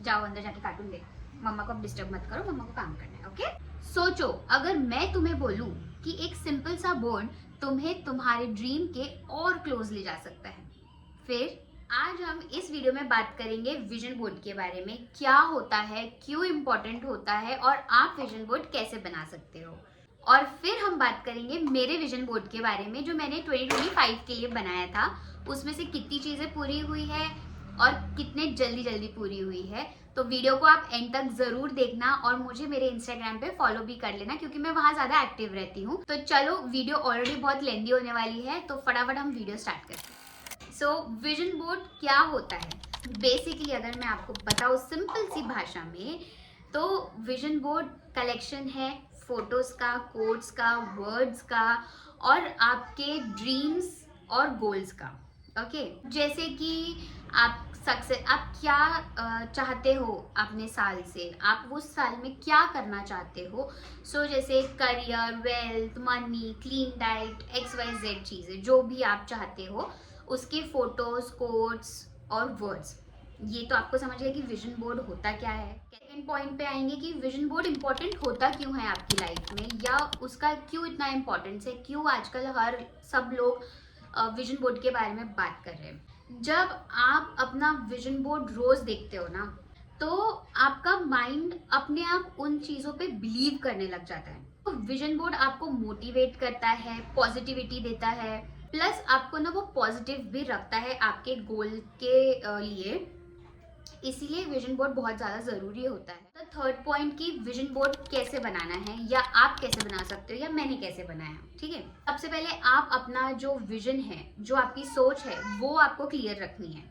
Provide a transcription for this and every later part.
जाओ अंदर जाके कार्टून देख, मम्मा को अब डिस्टर्ब मत करो, मम्मा को काम करना है, ओके। सोचो अगर मैं तुम्हें बोलूं कि एक सिंपल सा बोर्ड तुम्हें तुम्हारे ड्रीम के और क्लोज ले जा सकता है। फिर आज हम इस वीडियो में बात करेंगे विजन बोर्ड के बारे में, क्या होता है, क्यों इम्पोर्टेंट होता है और आप विजन बोर्ड कैसे बना सकते हो। और फिर हम बात करेंगे मेरे विजन बोर्ड के बारे में जो मैंने 2025 के लिए बनाया था, उसमें से कितनी चीज़ें पूरी हुई है और कितने जल्दी जल्दी पूरी हुई है। तो वीडियो को आप एंड तक जरूर देखना और मुझे मेरे इंस्टाग्राम पे फॉलो भी कर लेना क्योंकि मैं वहां ज्यादा एक्टिव रहती हूँ। तो चलो, वीडियो ऑलरेडी बहुत लेंदी होने वाली है तो फटाफट हम वीडियो स्टार्ट करते हैं। सो विजन बोर्ड क्या होता है, बेसिकली अगर मैं आपको बताऊँ सिंपल सी भाषा में, तो विजन बोर्ड कलेक्शन है फोटोज का, कोट्स का, वर्ड्स का और आपके ड्रीम्स और गोल्स का। ओके जैसे कि आप क्या चाहते हो अपने साल से, आप उस साल में क्या करना चाहते हो। जैसे career, wealth, money, clean diet, XYZ चीज़ें जो भी आप चाहते हो, उसके फोटोज, कोट्स और वर्ड्स। ये तो आपको समझ गया कि विजन बोर्ड होता क्या है। सेकेंड पॉइंट पे आएंगे कि विजन बोर्ड इंपॉर्टेंट होता क्यों है आपकी लाइफ में, या उसका क्यों इतना इम्पोर्टेंस है, क्यों आजकल सब लोग विजन बोर्ड के बारे में बात कर रहे हैं। जब आप अपना विजन बोर्ड रोज देखते हो ना, तो आपका माइंड अपने आप उन चीज़ों पे बिलीव करने लग जाता है। तो विजन बोर्ड आपको मोटिवेट करता है, पॉजिटिविटी देता है, प्लस आपको ना वो पॉजिटिव भी रखता है आपके गोल के लिए। इसीलिए विजन बोर्ड बहुत ज़्यादा ज़रूरी होता है। तो थर्ड पॉइंट की विजन बोर्ड कैसे बनाना है, या आप कैसे बना सकते हो, या मैंने कैसे बनाया, ठीक है। सबसे पहले आप अपना जो विजन है, जो आपकी सोच है, वो आपको क्लियर रखनी है।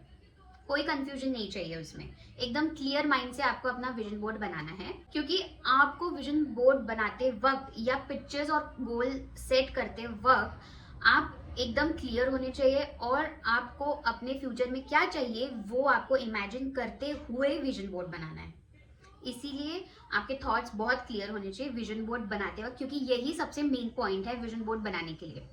कोई कंफ्यूजन नहीं चाहिए उसमें, एकदम क्लियर माइंड से आपको अपना विजन बोर्ड बनाना है। क्योंकि आपको विजन बोर्ड बनाते वक्त या पिक्चर्स और गोल सेट करते वक्त आप एकदम क्लियर होने चाहिए और आपको अपने फ्यूचर में क्या चाहिए वो आपको इमेजिन करते हुए विजन बोर्ड बनाना है। इसीलिए आपके थॉट्स बहुत क्लियर होने चाहिए विजन बोर्ड बनाते वक्त, क्योंकि यही सबसे मेन पॉइंट है विजन बोर्ड बनाने के लिए।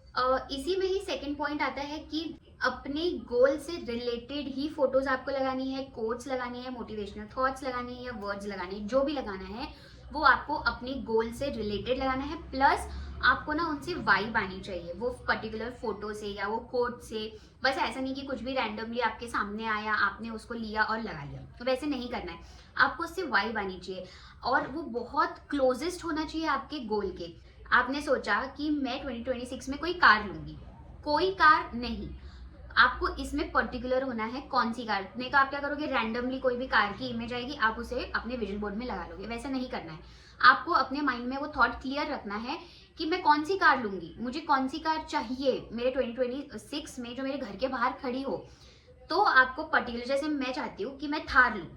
इसी में ही सेकंड पॉइंट आता है कि अपने गोल से रिलेटेड ही फोटोज आपको लगानी है, कोट्स लगानी है, मोटिवेशनल थॉट्स लगानी है या वर्ड्स लगाने हैं, जो भी लगाना है वो आपको अपने गोल से रिलेटेड लगाना है। प्लस आपको ना उनसे वाइब आनी चाहिए वो पर्टिकुलर फोटो से या वो कोट से। बस ऐसा नहीं कि कुछ भी रैंडमली आपके सामने आया, आपने उसको लिया और लगा लिया, तो वैसे नहीं करना है। आपको उससे वाइब आनी चाहिए और वो बहुत क्लोजेस्ट होना चाहिए आपके गोल के। आपने सोचा कि मैं 2026 में कोई कार लूंगी, कोई कार नहीं, आपको इसमें पर्टिकुलर होना है कौन सी कार। नहीं तो आप क्या करोगे, रैंडमली कोई भी कार की इमेज आएगी, आप उसे अपने विजन बोर्ड में लगा लोगे। वैसा नहीं करना है। आपको अपने माइंड में वो थॉट क्लियर रखना है कि मैं कौन सी कार लूंगी, मुझे कौन सी कार चाहिए मेरे 2026 में जो मेरे घर के बाहर खड़ी हो। तो आपको पर्टिकुलर, जैसे मैं चाहती हूँ कि मैं थार लूँ,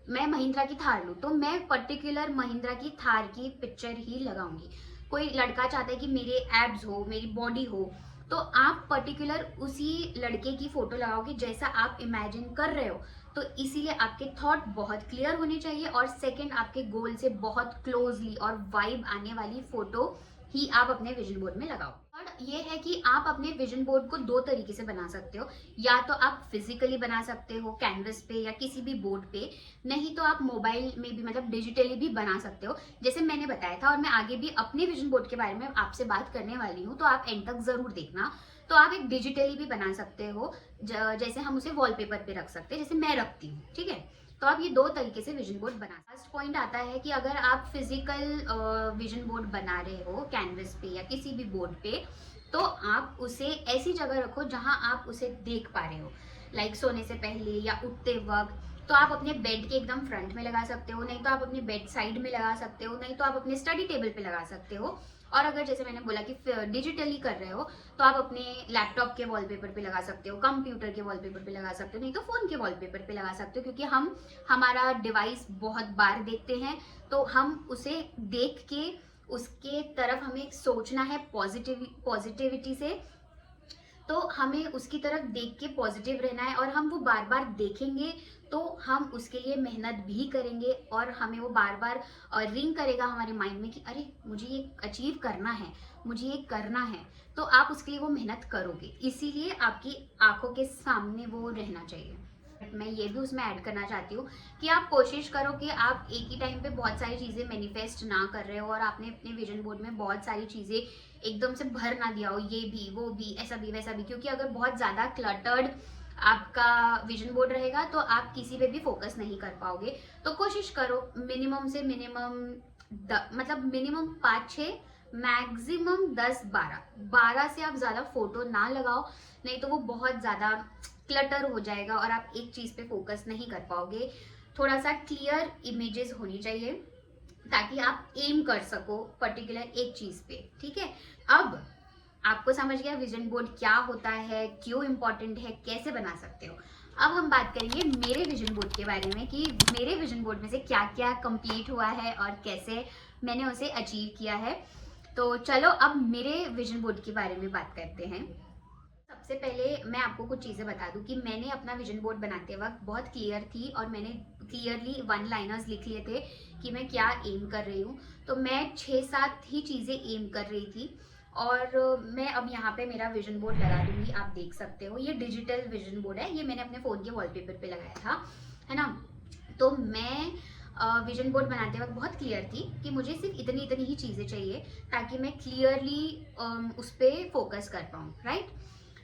मैं महिंद्रा की थार लूँ, तो मैं पर्टिकुलर महिंद्रा की थार की पिक्चर ही लगाऊंगी। कोई लड़का चाहता है कि मेरे एब्स हो, मेरी बॉडी हो, तो आप पर्टिकुलर उसी लड़के की फोटो लगाओगे जैसा आप इमेजिन कर रहे हो। तो इसीलिए आपके थॉट बहुत क्लियर होने चाहिए और सेकंड, आपके गोल से बहुत क्लोजली और वाइब आने वाली फोटो ही आप अपने विजन बोर्ड में लगाओ। और ये है कि आप अपने विजन बोर्ड को दो तरीके से बना सकते हो। या तो आप फिजिकली बना सकते हो कैनवस पे या किसी भी बोर्ड पे, नहीं तो आप मोबाइल में भी मतलब डिजिटली भी बना सकते हो जैसे मैंने बताया था। और मैं आगे भी अपने विजन बोर्ड के बारे में आपसे बात करने वाली हूँ, तो आप एंड तक जरूर देखना। तो आप एक डिजिटली भी बना सकते हो, जैसे हम उसे वॉलपेपर पे रख सकते हैं, जैसे मैं रखती हूँ, ठीक है। तो आप ये दो तरीके से विजन बोर्ड बना। फर्स्ट पॉइंट आता है कि अगर आप फिजिकल विजन बोर्ड बना रहे हो कैनवस पे या किसी भी बोर्ड पे, तो आप उसे ऐसी जगह रखो जहां आप उसे देख पा रहे हो, लाइक सोने से पहले या उठते वक्त। तो आप अपने बेड के एकदम फ्रंट में लगा सकते हो, नहीं तो आप अपने बेड साइड में लगा सकते हो, नहीं तो आप अपने स्टडी टेबल पे लगा सकते हो। और अगर जैसे मैंने बोला कि डिजिटली कर रहे हो, तो आप अपने लैपटॉप के वॉलपेपर पे लगा सकते हो, कंप्यूटर के वॉलपेपर पे लगा सकते हो, नहीं तो फोन के वॉलपेपर पे लगा सकते हो। क्योंकि हम हमारा डिवाइस बहुत बार देखते हैं, तो हम उसे देख के उसके तरफ हमें सोचना है पॉजिटिविटी से। तो हमें उसकी तरफ देख के पॉजिटिव रहना है और हम वो बार बार देखेंगे तो हम उसके लिए मेहनत भी करेंगे और हमें वो बार बार रिंग करेगा हमारे माइंड में कि अरे मुझे ये अचीव करना है, मुझे ये करना है। तो आप उसके लिए वो मेहनत करोगे, इसीलिए आपकी आंखों के सामने वो रहना चाहिए। मैं ये भी उसमें ऐड करना चाहती हूँ कि आप कोशिश करो कि आप एक ही टाइम पे बहुत सारी चीज़ें मैनिफेस्ट ना कर रहे हो और आपने अपने विजन बोर्ड में बहुत सारी चीज़ें एकदम से भर ना दिया हो, ये भी वो भी ऐसा भी वैसा भी, क्योंकि अगर बहुत ज़्यादा क्लटर्ड आपका विजन बोर्ड रहेगा तो आप किसी पे भी फोकस नहीं कर पाओगे। तो कोशिश करो मिनिमम से मिनिमम मतलब मिनिमम 5-6, मैक्सिमम 10-12, 12 से आप ज़्यादा फोटो ना लगाओ, नहीं तो वो बहुत ज़्यादा क्लटर हो जाएगा और आप एक चीज़ पे फोकस नहीं कर पाओगे। थोड़ा सा क्लियर इमेजेस होनी चाहिए ताकि आप एम कर सको पर्टिकुलर एक चीज़ पे, ठीक है। अब आपको समझ गया विजन बोर्ड क्या होता है, क्यों इम्पोर्टेंट है, कैसे बना सकते हो। अब हम बात करेंगे मेरे विजन बोर्ड के बारे में कि मेरे विजन बोर्ड में से क्या क्या कंप्लीट हुआ है और कैसे मैंने उसे अचीव किया है। तो चलो अब मेरे विजन बोर्ड के बारे में बात करते हैं। सबसे पहले मैं आपको कुछ चीज़ें बता दूं कि मैंने अपना विजन बोर्ड बनाते वक्त बहुत क्लियर थी और मैंने क्लियरली 1 लाइनर्स लिख लिए थे कि मैं क्या एम कर रही हूँ। तो मैं 6-7 ही चीज़ें एम कर रही थी और मैं अब यहाँ पे मेरा विजन बोर्ड लगा दूंगी, आप देख सकते हो। ये डिजिटल विजन बोर्ड है, ये मैंने अपने फ़ोन के वॉलपेपर पे लगाया था, है ना। तो मैं विजन बोर्ड बनाते वक्त बहुत क्लियर थी कि मुझे सिर्फ इतनी इतनी ही चीज़ें चाहिए ताकि मैं क्लियरली उस पर फोकस कर पाऊँ, राइट।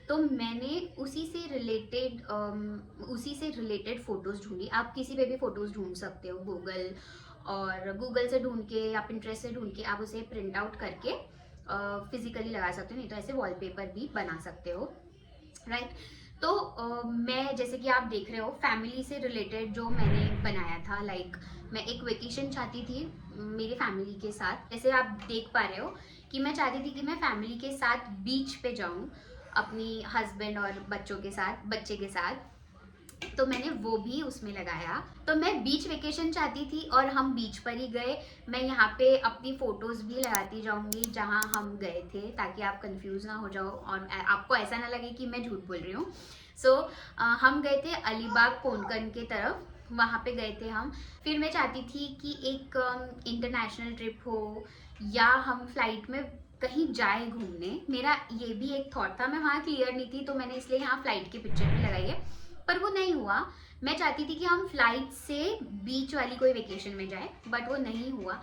तो मैंने उसी से रिलेटेड फ़ोटोज़ ढूंढी। आप किसी पे भी फ़ोटोज़ ढूंढ सकते हो गूगल से ढूंढ के या पिंटरेस्ट से ढूंढ के आप उसे प्रिंट आउट करके फिजिकली लगा सकते हो, नहीं तो ऐसे वॉलपेपर भी बना सकते हो, राइट। तो मैं जैसे कि आप देख रहे हो फैमिली से रिलेटेड जो मैंने बनाया था, लाइक मैं एक वेकेशन चाहती थी मेरी फैमिली के साथ। जैसे आप देख पा रहे हो कि मैं चाहती थी कि मैं फैमिली के साथ बीच पे जाऊं अपनी हस्बैंड और बच्चे के साथ। तो मैंने वो भी उसमें लगाया। तो मैं बीच वेकेशन चाहती थी और हम बीच पर ही गए। मैं यहाँ पे अपनी फ़ोटोज़ भी लगाती जाऊँगी जहाँ हम गए थे ताकि आप कंफ्यूज ना हो जाओ और आपको ऐसा ना लगे कि मैं झूठ बोल रही हूँ। सो हम गए थे अलीबाग कोंकण के तरफ, वहाँ पे गए थे हम। फिर मैं चाहती थी कि एक इंटरनेशनल ट्रिप हो या हम फ्लाइट में कहीं जाए घूमने। मेरा ये भी एक थॉट था, मैं वहाँ क्लियर नहीं थी तो मैंने इसलिए यहाँ फ्लाइट की पिक्चर भी लगाई है, पर वो नहीं हुआ। मैं चाहती थी कि हम फ्लाइट से बीच वाली कोई वेकेशन में जाए, बट वो नहीं हुआ।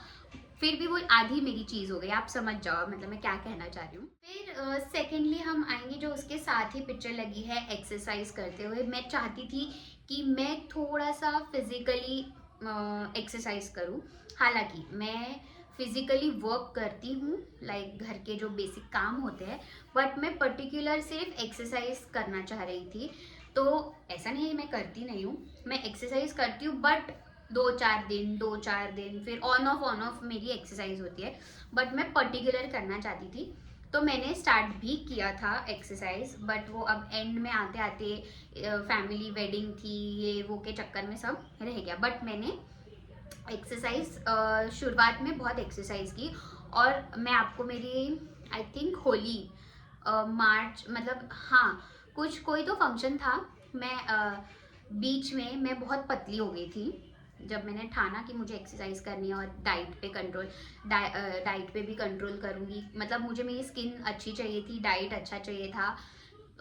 फिर भी वो आधी मेरी चीज़ हो गई, आप समझ जाओ मतलब मैं क्या कहना चाह रही हूँ। फिर सेकेंडली हम आएंगे जो उसके साथ ही पिक्चर लगी है एक्सरसाइज करते हुए। मैं चाहती थी कि मैं थोड़ा सा फिजिकली एक्सरसाइज करूँ। हालांकि मैं फिजिकली वर्क करती हूँ, लाइक घर के जो बेसिक काम होते हैं, बट मैं पर्टिकुलर सिर्फ एक्सरसाइज करना चाह रही थी। तो ऐसा नहीं है मैं करती नहीं हूँ, मैं एक्सरसाइज करती हूँ, बट 2-4 दिन फिर ऑन ऑफ मेरी एक्सरसाइज होती है, बट मैं पर्टिकुलर करना चाहती थी। तो मैंने स्टार्ट भी किया था एक्सरसाइज, बट वो अब एंड में आते आते फैमिली वेडिंग थी ये वो के चक्कर में सब रह गया। बट मैंने एक्सरसाइज शुरुआत में बहुत एक्सरसाइज की। और मैं आपको मेरी आई थिंक होली मार्च मतलब हाँ कोई तो फंक्शन था, मैं बीच में मैं बहुत पतली हो गई थी जब मैंने ठाना कि मुझे एक्सरसाइज करनी है और डाइट पे भी कंट्रोल करूँगी। मतलब मुझे मेरी स्किन अच्छी चाहिए थी, डाइट अच्छा चाहिए था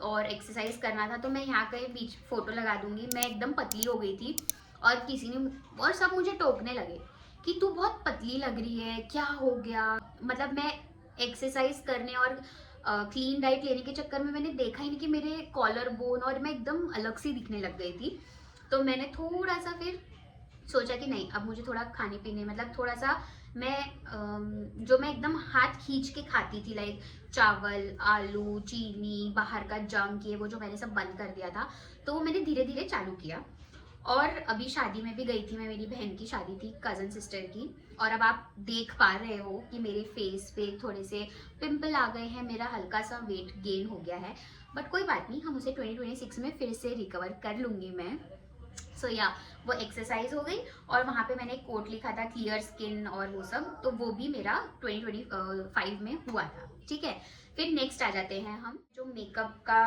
और एक्सरसाइज करना था। तो मैं यहाँ कहीं बीच फोटो लगा दूंगी, मैं एकदम पतली हो गई थी और सब मुझे टोकने लगे कि तू बहुत पतली लग रही है, क्या हो गया। मतलब मैं एक्सरसाइज करने और क्लीन डाइट लेने के चक्कर में मैंने देखा ही नहीं कि मेरे कॉलर बोन और मैं एकदम अलग सी दिखने लग गई थी। तो मैंने थोड़ा सा फिर सोचा कि नहीं, अब मुझे थोड़ा खाने पीने मतलब थोड़ा सा मैं जो मैं एकदम हाथ खींच के खाती थी, लाइक चावल आलू चीनी बाहर का जंक ये वो जो मैंने सब बंद कर दिया था, तो वो मैंने धीरे धीरे चालू किया। और अभी शादी में भी गई थी मैं, मेरी बहन की शादी थी कज़न सिस्टर की। और अब आप देख पा रहे हो कि मेरे फेस पे थोड़े से पिंपल आ गए हैं, मेरा हल्का सा वेट गेन हो गया है, बट कोई बात नहीं, हम उसे 2026 में फिर से रिकवर कर लूँगी मैं। सो या वो एक्सरसाइज हो गई और वहाँ पे मैंने एक कोट लिखा था क्लियर स्किन और वो सब, तो वो भी मेरा 2025 में हुआ था, ठीक है। फिर नेक्स्ट आ जाते हैं हम जो मेकअप का।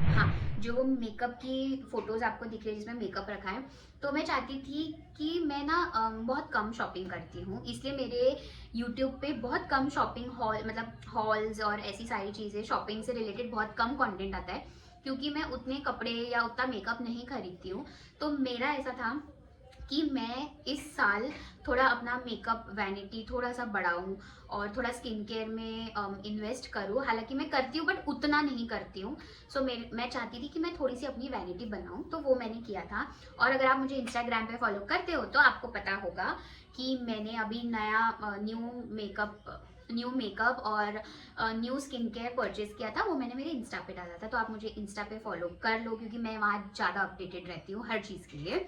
हाँ, जो मेकअप की फोटोज आपको दिख रही है जिसमें मेकअप रखा है, तो मैं चाहती थी कि मैं ना बहुत कम शॉपिंग करती हूँ, इसलिए मेरे यूट्यूब पे बहुत कम शॉपिंग हॉल मतलब हॉल्स और ऐसी सारी चीज़ें शॉपिंग से रिलेटेड बहुत कम कंटेंट आता है। क्योंकि मैं उतने कपड़े या उतना मेकअप नहीं खरीदती हूँ। तो मेरा ऐसा था कि मैं इस साल थोड़ा अपना मेकअप वैनिटी थोड़ा सा बढ़ाऊँ और थोड़ा स्किन केयर में इन्वेस्ट करूँ। हालांकि मैं करती हूँ बट उतना नहीं करती हूँ। सो मैं चाहती थी कि मैं थोड़ी सी अपनी वैनिटी बनाऊँ, तो वो मैंने किया था। और अगर आप मुझे इंस्टाग्राम पे फॉलो करते हो तो आपको पता होगा कि मैंने अभी नया न्यू मेकअप और न्यू स्किन केयर परचेज किया था। वो मैंने मेरे इंस्टा पे डाला था, तो आप मुझे इंस्टा पे फॉलो कर लो क्योंकि मैं वहाँ ज़्यादा अपडेटेड रहती हूँ हर चीज़ के लिए।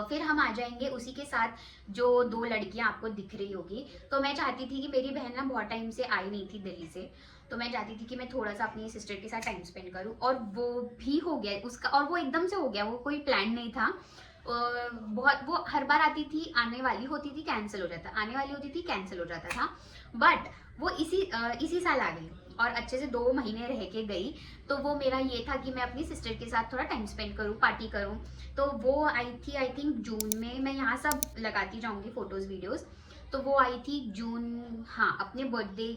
फिर हम आ जाएंगे उसी के साथ जो 2 लड़कियां आपको दिख रही होगी। तो मैं चाहती थी कि मेरी बहन ना बहुत टाइम से आई नहीं थी दिल्ली से, तो मैं चाहती थी कि मैं थोड़ा सा अपनी सिस्टर के साथ टाइम स्पेंड करूं, और वो भी हो गया उसका। और वो एकदम से हो गया, वो कोई प्लान नहीं था। बहुत वो हर बार आती थी, आने वाली होती थी, कैंसिल हो जाता, आने वाली होती थी, कैंसिल हो जाता था। बट वो इसी साल आ गई और अच्छे से 2 महीने रह के गई। तो वो मेरा ये था कि मैं अपनी सिस्टर के साथ थोड़ा टाइम स्पेंड करूँ, पार्टी करूँ। तो वो आई थी आई थिंक जून में। मैं यहाँ सब लगाती जाऊँगी फोटोज़ वीडियोज़। तो वो आई थी जून, हाँ, अपने बर्थडे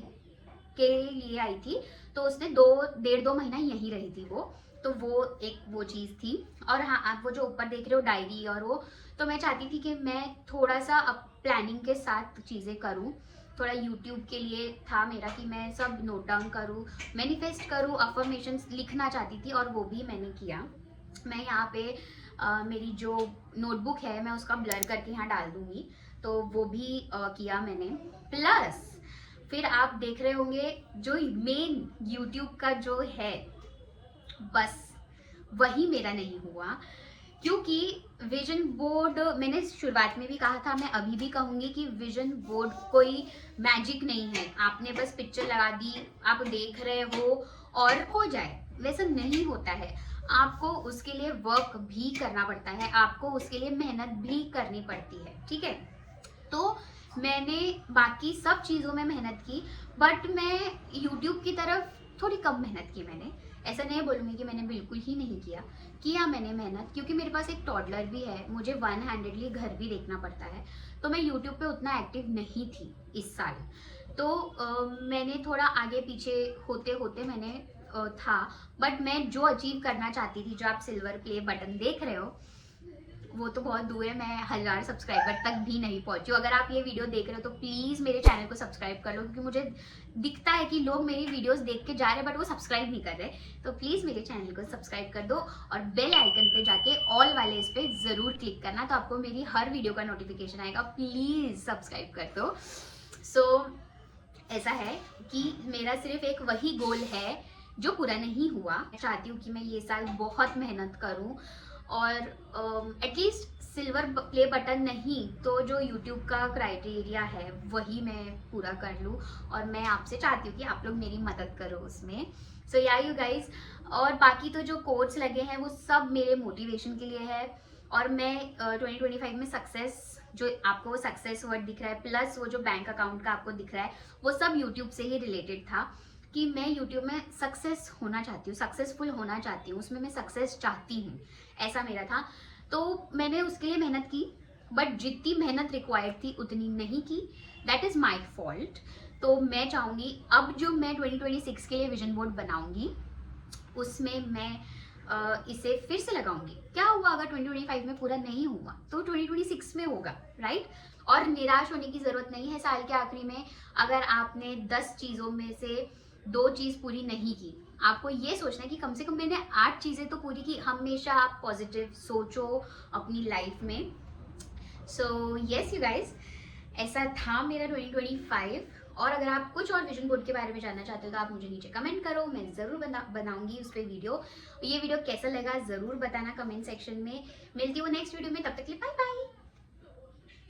के लिए आई थी। तो उसने 1.5-2 महीना यहीं रही थी वो। तो वो चीज़ थी। और हाँ, आप वो जो ऊपर देख रहे हो डायरी और वो, तो मैं चाहती थी कि मैं थोड़ा सा अब प्लानिंग के साथ चीज़ें करूँ। थोड़ा यूट्यूब के लिए था मेरा कि मैं सब नोट डाउन करूँ, मैनिफेस्ट करूँ, अफर्मेशंस लिखना चाहती थी, और वो भी मैंने किया। मैं यहाँ पे मेरी जो नोटबुक है मैं उसका ब्लर करके यहाँ डाल दूँगी, तो वो भी किया मैंने। प्लस फिर आप देख रहे होंगे जो मेन यूट्यूब का जो है, बस वही मेरा नहीं हुआ। क्योंकि विजन बोर्ड, मैंने शुरुआत में भी कहा था, मैं अभी भी कहूंगी कि विजन बोर्ड कोई मैजिक नहीं है। आपने बस पिक्चर लगा दी, आप देख रहे हो और हो जाए, वैसा नहीं होता है। आपको उसके लिए वर्क भी करना पड़ता है, आपको उसके लिए मेहनत भी करनी पड़ती है, ठीक है। तो मैंने बाकी सब चीज़ों में मेहनत की, बट मैं यूट्यूब की तरफ थोड़ी कम मेहनत की मैंने। ऐसा नहीं बोलूँगी कि मैंने बिल्कुल ही नहीं किया मैंने मेहनत, क्योंकि मेरे पास एक टॉडलर भी है, मुझे वन हैंडेडली घर भी देखना पड़ता है। तो मैं यूट्यूब पे उतना एक्टिव नहीं थी इस साल। तो मैंने थोड़ा आगे पीछे होते होते मैंने था। बट मैं जो अचीव करना चाहती थी, जो आप सिल्वर प्ले बटन देख रहे हो, वो तो बहुत दूर है। मैं 1000 सब्सक्राइबर तक भी नहीं पहुंची हूँ। अगर आप ये वीडियो देख रहे हो तो प्लीज़ मेरे चैनल को सब्सक्राइब कर लो, क्योंकि मुझे दिखता है कि लोग मेरी वीडियोस देख के जा रहे हैं बट वो सब्सक्राइब नहीं कर रहे। तो प्लीज़ मेरे चैनल को सब्सक्राइब कर दो और बेल आइकन पे जाके ऑल वाले इस पर ज़रूर क्लिक करना, तो आपको मेरी हर वीडियो का नोटिफिकेशन आएगा। प्लीज़ सब्सक्राइब कर दो। सो ऐसा है कि मेरा सिर्फ एक वही गोल है जो पूरा नहीं हुआ। मैं चाहती हूँ कि मैं ये साल बहुत मेहनत करूँ और एटलीस्ट सिल्वर प्ले बटन नहीं तो जो यूट्यूब का क्राइटेरिया है वही मैं पूरा कर लूँ। और मैं आपसे चाहती हूँ कि आप लोग मेरी मदद करो उसमें। सो या यू गाइज, और बाकी तो जो कोट्स लगे हैं वो सब मेरे मोटिवेशन के लिए है। और मैं 2025 में सक्सेस, जो आपको वो सक्सेस वर्ड दिख रहा है, प्लस वो जो बैंक अकाउंट का आपको दिख रहा है, वो सब यूट्यूब से ही रिलेटेड था कि मैं यूट्यूब में सक्सेस होना चाहती हूँ, सक्सेसफुल होना चाहती हूँ, उसमें मैं सक्सेस चाहती हूँ, ऐसा मेरा था। तो मैंने उसके लिए मेहनत की, बट जितनी मेहनत रिक्वायर्ड थी उतनी नहीं की। That is my fault. तो मैं चाहूँगी अब जो मैं 2026 के लिए विजन बोर्ड बनाऊँगी उसमें मैं इसे फिर से लगाऊंगी। क्या हुआ अगर 2025 में पूरा नहीं हुआ तो 2026 में होगा, राइट। और निराश होने की ज़रूरत नहीं है साल के आखिरी में। अगर आपने 10 चीज़ों में से 2 चीज़ पूरी नहीं की, आपको ये सोचना है कि कम से कम मैंने 8 चीज़ें तो पूरी की। हमेशा आप पॉजिटिव सोचो अपनी लाइफ में। सो यस यू गाइज, ऐसा था मेरा 2025। और अगर आप कुछ और विजन बोर्ड के बारे में जानना चाहते हो तो आप मुझे नीचे कमेंट करो, मैं ज़रूर बनाऊंगी उस पर वीडियो। ये वीडियो कैसा लगा ज़रूर बताना कमेंट सेक्शन में। मिलती हूँ नेक्स्ट वीडियो में, तब तक के लिए बाय बाय।